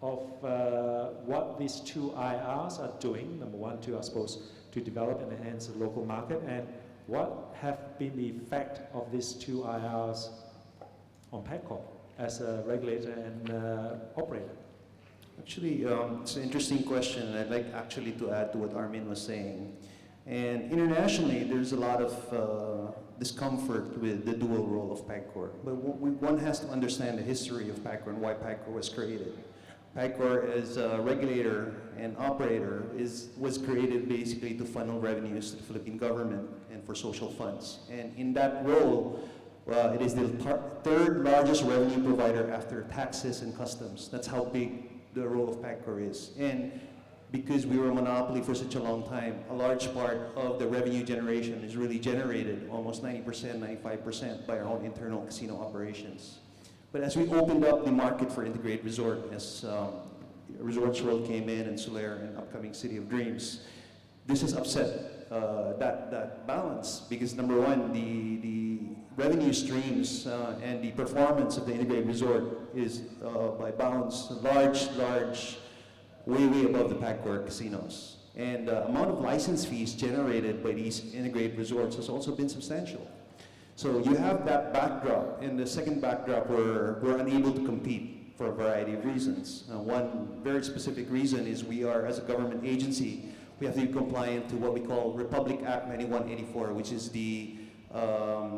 of what these two IRs are doing. Number one, two are supposed to develop and enhance the local market, and what have been the effect of these two IRs on PAGCOR as a regulator and operator? Actually, it's an interesting question, and I'd like actually to add to what Armin was saying. And internationally, there's a lot of discomfort with the dual role of PAGCOR. But one has to understand the history of PAGCOR and why PAGCOR was created. PAGCOR as a regulator and operator was created basically to funnel revenues to the Philippine government and for social funds. And in that role, it is the third largest revenue provider after taxes and customs. That's how big the role of PAGCOR is. And because we were a monopoly for such a long time, a large part of the revenue generation is really generated, almost 90%, 95%, by our own internal casino operations. But as we opened up the market for integrated resort, as Resorts World came in, and Solaire, and upcoming City of Dreams, this has upset that balance, because number one, the revenue streams and the performance of the integrated resort is by bounds large, way above the PAGCOR casinos. And the amount of license fees generated by these integrated resorts has also been substantial. So you have that backdrop, and the second backdrop, we're unable to compete for a variety of reasons. One very specific reason is we are, as a government agency, we have to be compliant to what we call Republic Act 9184, which is the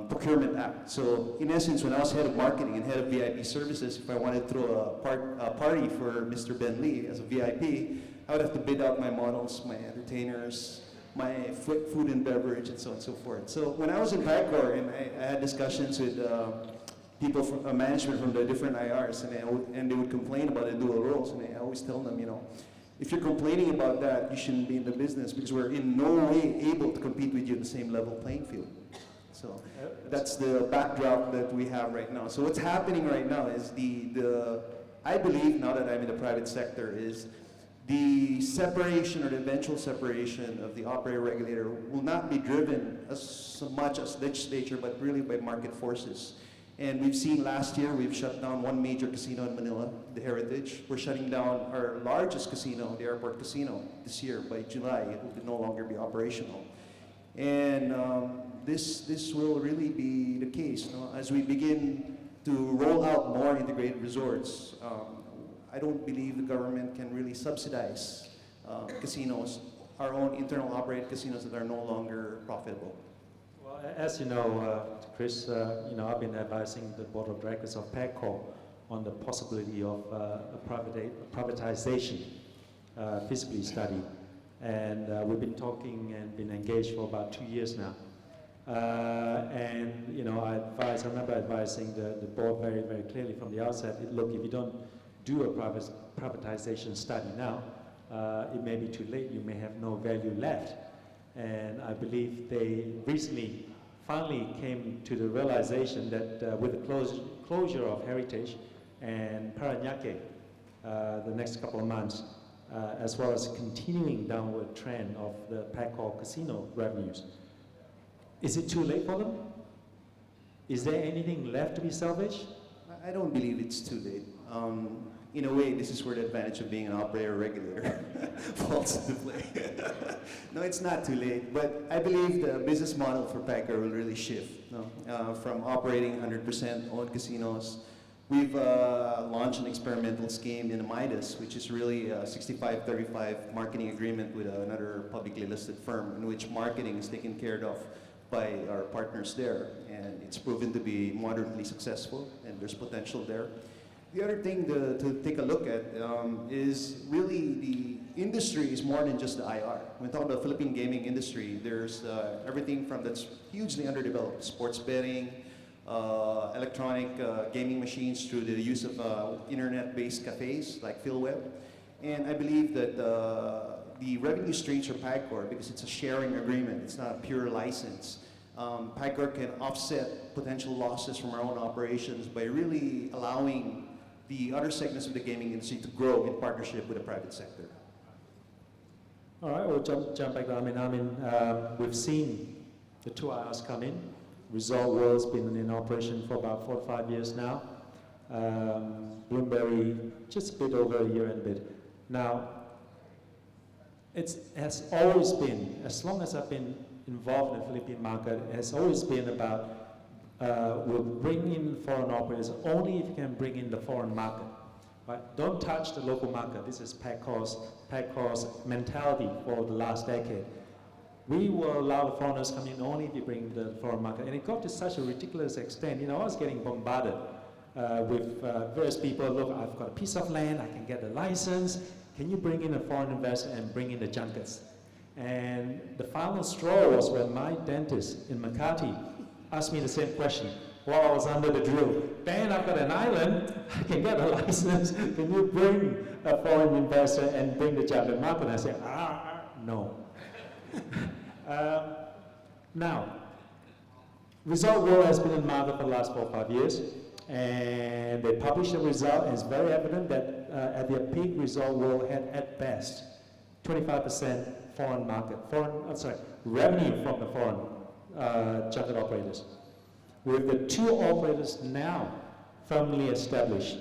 Procurement Act. So in essence, when I was head of marketing and head of VIP services, if I wanted to throw a party for Mr. Ben Lee as a VIP, I would have to bid out my models, my entertainers, my food and beverage, and so on and so forth. So when I was in PAGCOR, and I had discussions with people from management from the different IRs, and they would complain about the dual roles, and I always tell them, you know, if you're complaining about that, you shouldn't be in the business, because we're in no way able to compete with you at the same level playing field. So that's the backdrop that we have right now. So what's happening right now is I believe, now that I'm in the private sector, is the separation, or the eventual separation, of the operator regulator will not be driven as much as legislature, but really by market forces. And we've seen last year, we've shut down one major casino in Manila, the Heritage. We're shutting down our largest casino, the Airport Casino, this year. By July, it will no longer be operational. And this will really be the case. You know, as we begin to roll out more integrated resorts, I don't believe the government can really subsidize casinos, our own internal operated casinos that are no longer profitable. Well, as you know, Chris, you know, I've been advising the board of directors of PAGCOR on the possibility of a privatization feasibility study. And we've been talking and been engaged for about 2 years now. And you know, I remember advising the board very, very clearly from the outset, look, if you don't do a privatization study now, it may be too late, you may have no value left. And I believe they recently finally came to the realization that with the closure of Heritage and Parañaque the next couple of months, as well as continuing downward trend of the PAGCOR casino revenues, is it too late for them? Is there anything left to be salvaged? I don't believe it's too late. In a way, this is where the advantage of being an operator regulator falls into play. No, it's not too late, but I believe the business model for PAGCOR will really shift, from operating 100% owned casinos. We've launched an experimental scheme in the Midas, which is really a 65-35 marketing agreement with another publicly listed firm, in which marketing is taken care of by our partners there, and it's proven to be moderately successful, and there's potential there. The other thing to take a look at is really the industry is more than just the IR. When we talk about the Philippine gaming industry, there's everything from that's hugely underdeveloped: sports betting, electronic gaming machines through the use of internet-based cafes like PhilWeb. And I believe that the revenue streams for PAGCOR, because it's a sharing agreement, it's not a pure license, PAGCOR can offset potential losses from our own operations by really allowing the other segments of the gaming industry to grow in partnership with the private sector. All right, we'll jump back. We've seen the two IRs come in. Resort World's been in operation for about 4 or 5 years now. Bloomberry just a bit over a year and a bit. Now, it has always been, as long as I've been involved in the Philippine market, it has always been about we'll bring in foreign operators only if you can bring in the foreign market. Right? Don't touch the local market. This is PACCOR's mentality for the last decade. We will allow the foreigners come in only if you bring the foreign market. And it got to such a ridiculous extent. You know, I was getting bombarded with various people. Look, I've got a piece of land, I can get a license. Can you bring in a foreign investor and bring in the junkets? And the final straw was when my dentist in Makati asked me the same question while I was under the drill. Ben, I've got an island, I can get a license. Can you bring a foreign investor and bring the junket market? And I said, no. Now, Result World has been in the market for the last 4 or 5 years, and they published the result, and it's very evident that at their peak, Result World had at best 25% foreign market, revenue from the foreign junket operators. With the 2 operators now firmly established,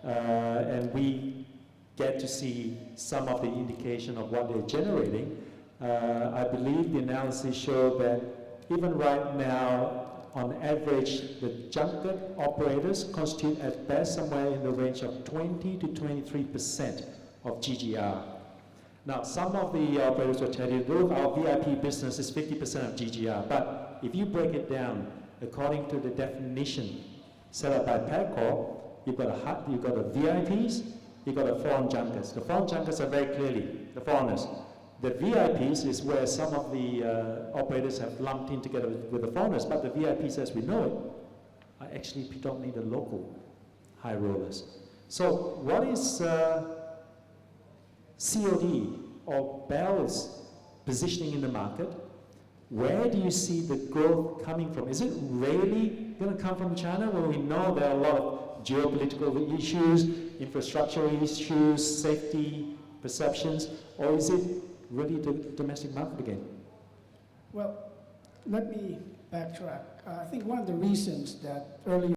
and we get to see some of the indication of what they're generating, I believe the analysis showed that even right now, on average, the junket operators constitute at best somewhere in the range of 20 to 23% of GGR. Now, some of the operators will tell you, look, our VIP business is 50% of GGR, but if you break it down according to the definition set up by PACCOR, you've got the VIPs, you've got the foreign junkets. The foreign junkets are very clearly the foreigners. The VIPs is where some of the operators have lumped in together with the foreigners, but the VIPs, as we know it, are actually predominantly the local high rollers. So what is COD or Bell's positioning in the market? Where do you see the growth coming from? Is it really going to come from China, where we know there are a lot of geopolitical issues, infrastructure issues, safety perceptions, or is it really the domestic market again? Well, let me backtrack. I think one of the reasons that earlier